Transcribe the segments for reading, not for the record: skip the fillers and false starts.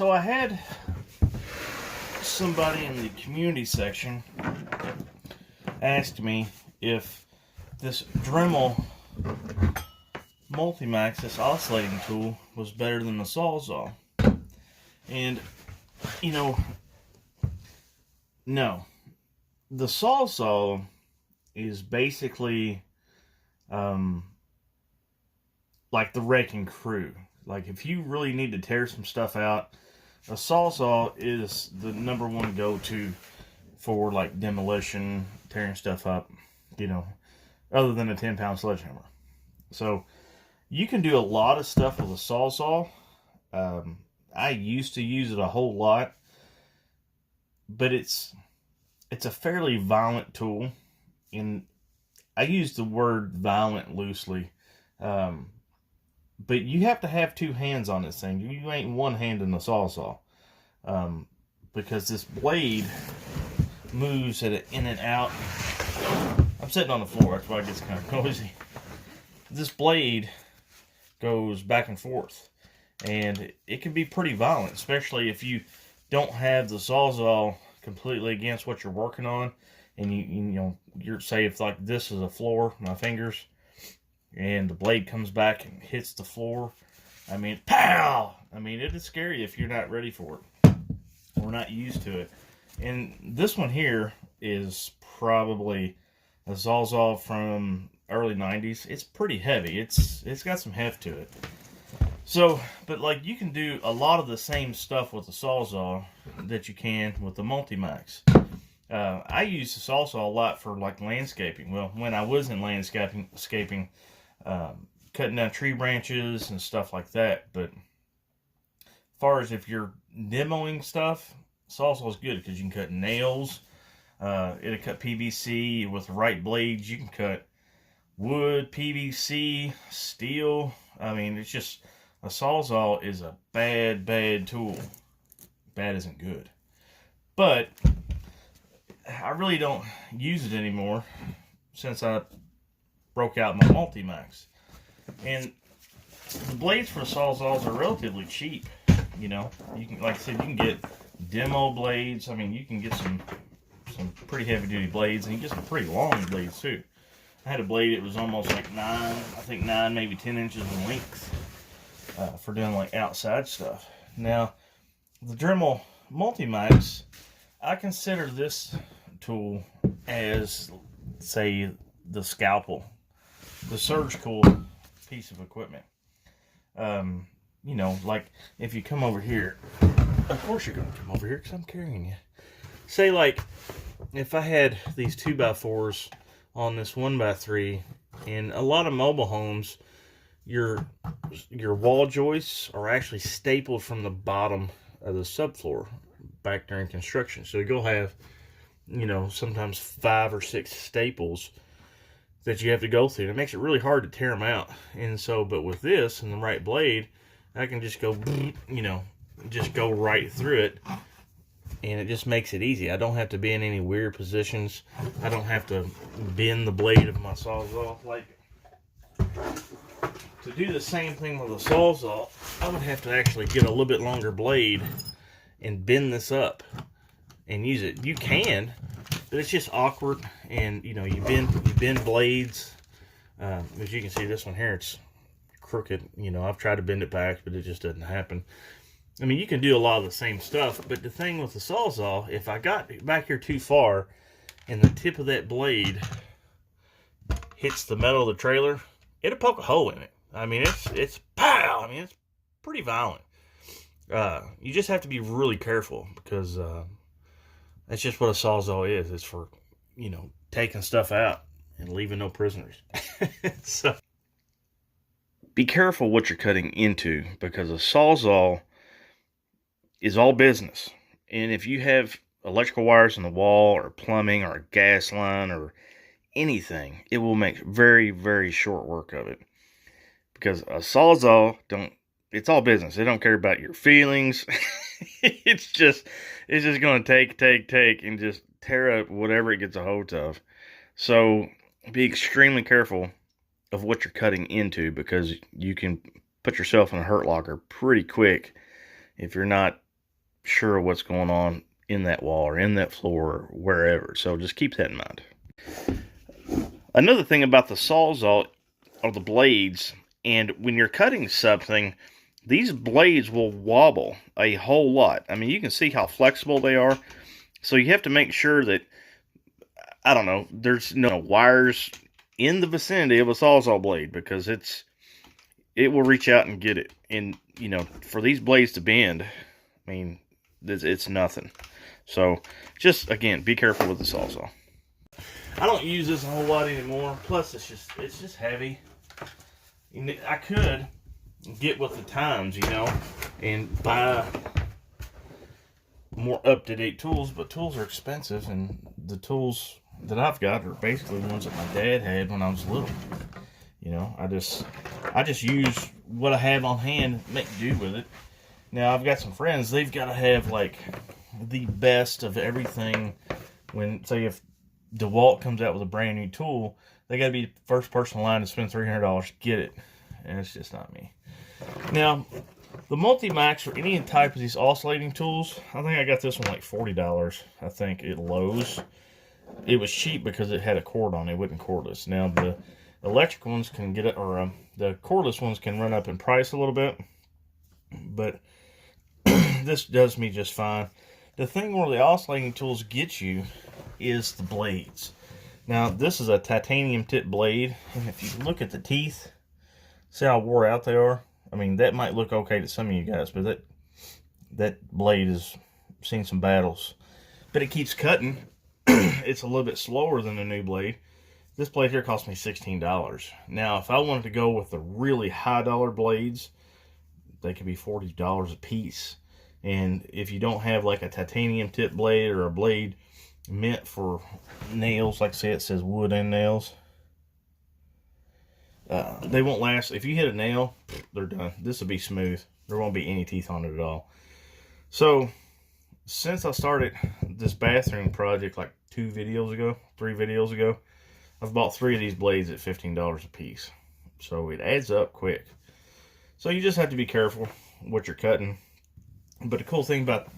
So I had somebody in the community section asked me if this Dremel Multimax, this oscillating tool, was better than the Sawzall. And, you know, no. The Sawzall is basically like the wrecking crew. Like, if you really need to tear some stuff out, a Sawzall is the #1 go-to for, like, demolition, tearing stuff up, you know, other than a 10-pound sledgehammer. So, you can do a lot of stuff with a Sawzall. I used to use it a whole lot, but it's a fairly violent tool, and I use the word violent loosely. But you have to have two hands on this thing. You ain't one hand in the Sawzall. Because this blade moves in and out. I'm sitting on the floor, that's why it gets kind of noisy. This blade goes back and forth. And it can be pretty violent, especially if you don't have the Sawzall completely against what you're working on. And you're say if like this is a floor, my fingers, and the blade comes back and hits the floor. I mean, pow! I mean, it is scary if you're not ready for it. We're not used to it. And this one here is probably a Sawzall from early 90s. It's pretty heavy. It's got some heft to it. So, but like you can do a lot of the same stuff with the Sawzall that you can with the Multimax. I use the Sawzall a lot for like landscaping. Well, when I was in landscaping, cutting down tree branches and stuff like that. But as far as if you're demoing stuff, Sawzall is good because you can cut nails. It'll cut PVC with the right blades. You can cut wood, PVC, steel. I mean, it's just a Sawzall is a bad tool. Bad isn't good, but I really don't use it anymore since I broke out my Multimax. And the blades for Sawzalls are relatively cheap. You know, you can, like I said, you can get demo blades. I mean, you can get some pretty heavy duty blades, and you get some pretty long blades too. I had a blade that was almost like 9, maybe 10 inches in length for doing like outside stuff. Now, the Dremel Multimax, I consider this tool as, say, the scalpel, the surgical piece of equipment. You know, like if you come over here, of course you're going to come over here because I'm carrying you. Say like if I had these 2x4s on this 1x3, in a lot of mobile homes, your wall joists are actually stapled from the bottom of the subfloor back during construction. So you'll have, you know, sometimes 5 or 6 staples that you have to go through. It makes it really hard to tear them out. And so, but with this and the right blade, I can just go, you know, just go right through it. And it just makes it easy. I don't have to be in any weird positions. I don't have to bend the blade of my Sawzall. Like, to do the same thing with a Sawzall, I would have to actually get a little bit longer blade and bend this up and use it. You can, but it's just awkward. And you know, you bend blades. As you can see, this one here, it's crooked. You know, I've tried to bend it back, but it just doesn't happen. I mean, you can do a lot of the same stuff, but the thing with the Sawzall, if I got back here too far and the tip of that blade hits the metal of the trailer, it'll poke a hole in it. I mean, it's pow! I mean, it's pretty violent. You just have to be really careful because that's just what a Sawzall is. It's for, you know, taking stuff out and leaving no prisoners. So, be careful what you're cutting into, because a Sawzall is all business. And if you have electrical wires in the wall or plumbing or a gas line or anything, it will make very, very short work of it. Because a Sawzall it's all business. They don't care about your feelings. it's just going to take and just tear up whatever it gets a hold of. So be extremely careful of what you're cutting into, because you can put yourself in a hurt locker pretty quick if you're not sure of what's going on in that wall or in that floor or wherever. So just keep that in mind. Another thing about the Sawzall are the blades, and when you're cutting something, these blades will wobble a whole lot. I mean, you can see how flexible they are. So you have to make sure that, I don't know, there's no wires in the vicinity of a Sawzall blade, because it will reach out and get it. And, you know, for these blades to bend, I mean, it's nothing. So just, again, be careful with the Sawzall. I don't use this a whole lot anymore. Plus, it's just heavy. I could get with the times, you know, and buy more up-to-date tools, but tools are expensive, and the tools that I've got are basically ones that my dad had when I was little. You know, I just use what I have on hand, make do with it. Now, I've got some friends, they've got to have, like, the best of everything. When, say, if deWalt comes out with a brand new tool, they got to be the first person in line to spend $300 to get it. And it's just not me. Now, the Multi-Max or any type of these oscillating tools, I think I got this one like $40, I think, at Lowe's. It was cheap because it had a cord on it. It wasn't cordless. Now, the electric ones can get it, or the cordless ones can run up in price a little bit. But this does me just fine. The thing where the oscillating tools get you is the blades. Now, this is a titanium tip blade, and if you look at the teeth, see how wore out they are? I mean, that might look okay to some of you guys, but that blade has seen some battles. But it keeps cutting. It's a little bit slower than the new blade. This blade here cost me $16. Now, if I wanted to go with the really high dollar blades, they could be $40 a piece. And if you don't have like a titanium tip blade or a blade meant for nails, like say it says wood and nails, they won't last. If you hit a nail, they're done. This will be smooth. There won't be any teeth on it at all. So, since I started this bathroom project like 3 videos ago, I've bought 3 of these blades at $15 a piece. So it adds up quick. So you just have to be careful what you're cutting. But the cool thing about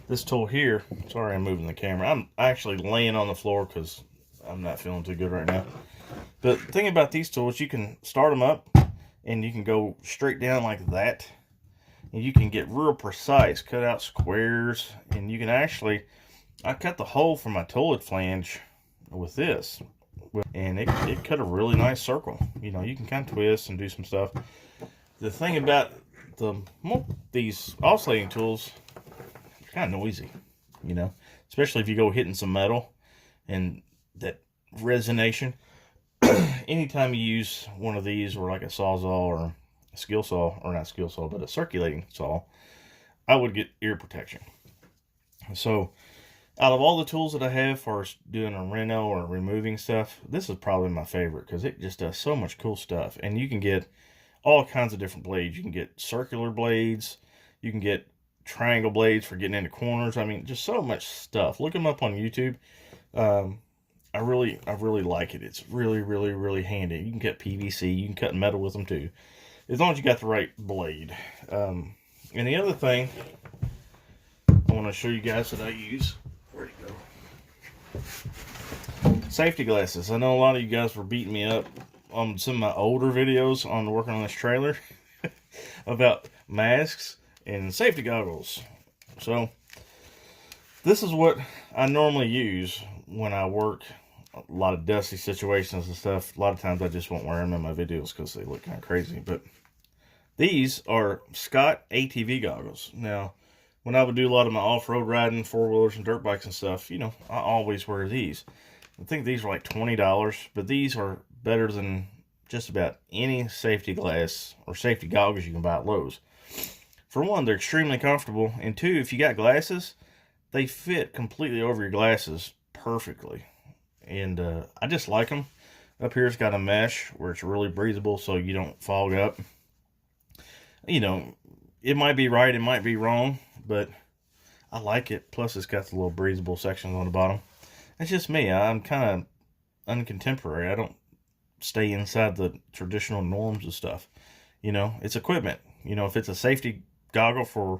this tool here, sorry I'm moving the camera. I'm actually laying on the floor because I'm not feeling too good right now. But the thing about these tools, you can start them up and you can go straight down like that. And you can get real precise, cut out squares, and you can actually, I cut the hole for my toilet flange with this, and it cut a really nice circle. You know, you can kind of twist and do some stuff. The thing about these oscillating tools, they're kind of noisy, you know, especially if you go hitting some metal and that resonation. Anytime you use one of these, or like a Sawzall or a skill saw, or not skill saw, but a circulating saw, I would get ear protection. So, out of all the tools that I have for doing a reno or removing stuff, this is probably my favorite because it just does so much cool stuff. And you can get all kinds of different blades. You can get circular blades. You can get triangle blades for getting into corners. I mean, just so much stuff. Look them up on YouTube. I really like it. It's really, really, really handy. You can cut PVC. You can cut metal with them too, as long as you got the right blade. And the other thing I want to show you guys that I use. Where'd it go? Safety glasses. I know a lot of you guys were beating me up on some of my older videos on working on this trailer about masks and safety goggles. So this is what I normally use when I work a lot of dusty situations and stuff. A lot of times I just won't wear them in my videos because they look kind of crazy. But these are Squatch ATV goggles. Now, when I would do a lot of my off-road riding, four-wheelers and dirt bikes and stuff, you know, I always wear these. I think these are like $20, but these are better than just about any safety glass or safety goggles you can buy at Lowe's. For one, they're extremely comfortable, and two, if you got glasses, they fit completely over your glasses perfectly. And I just like them. Up here it's got a mesh where it's really breathable so you don't fog up. You know, it might be right, it might be wrong, but I like it. Plus it's got the little breathable sections on the bottom. That's just me. I'm kind of uncontemporary. I don't stay inside the traditional norms of stuff. You know, it's equipment. You know, if it's a safety goggle for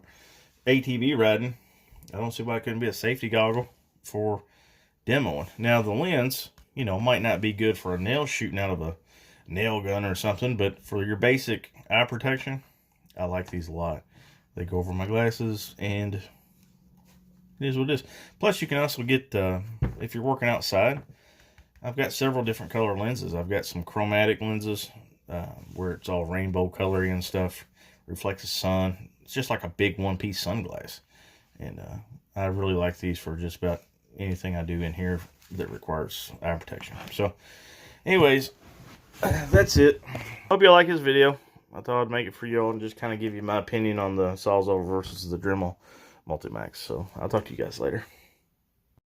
ATV riding, I don't see why it couldn't be a safety goggle for demoing. Now, the lens, you know, might not be good for a nail shooting out of a nail gun or something, but for your basic eye protection, I like these a lot. They go over my glasses, and it is what it is. Plus, you can also get, if you're working outside, I've got several different color lenses. I've got some chromatic lenses where it's all rainbow coloring and stuff, reflects the sun. It's just like a big one-piece sunglass. And I really like these for just about anything I do in here that requires eye protection. So, anyways, that's it. Hope you like this video. I thought I'd make it for y'all and just kind of give you my opinion on the Sawzall versus the Dremel Multimax. So, I'll talk to you guys later.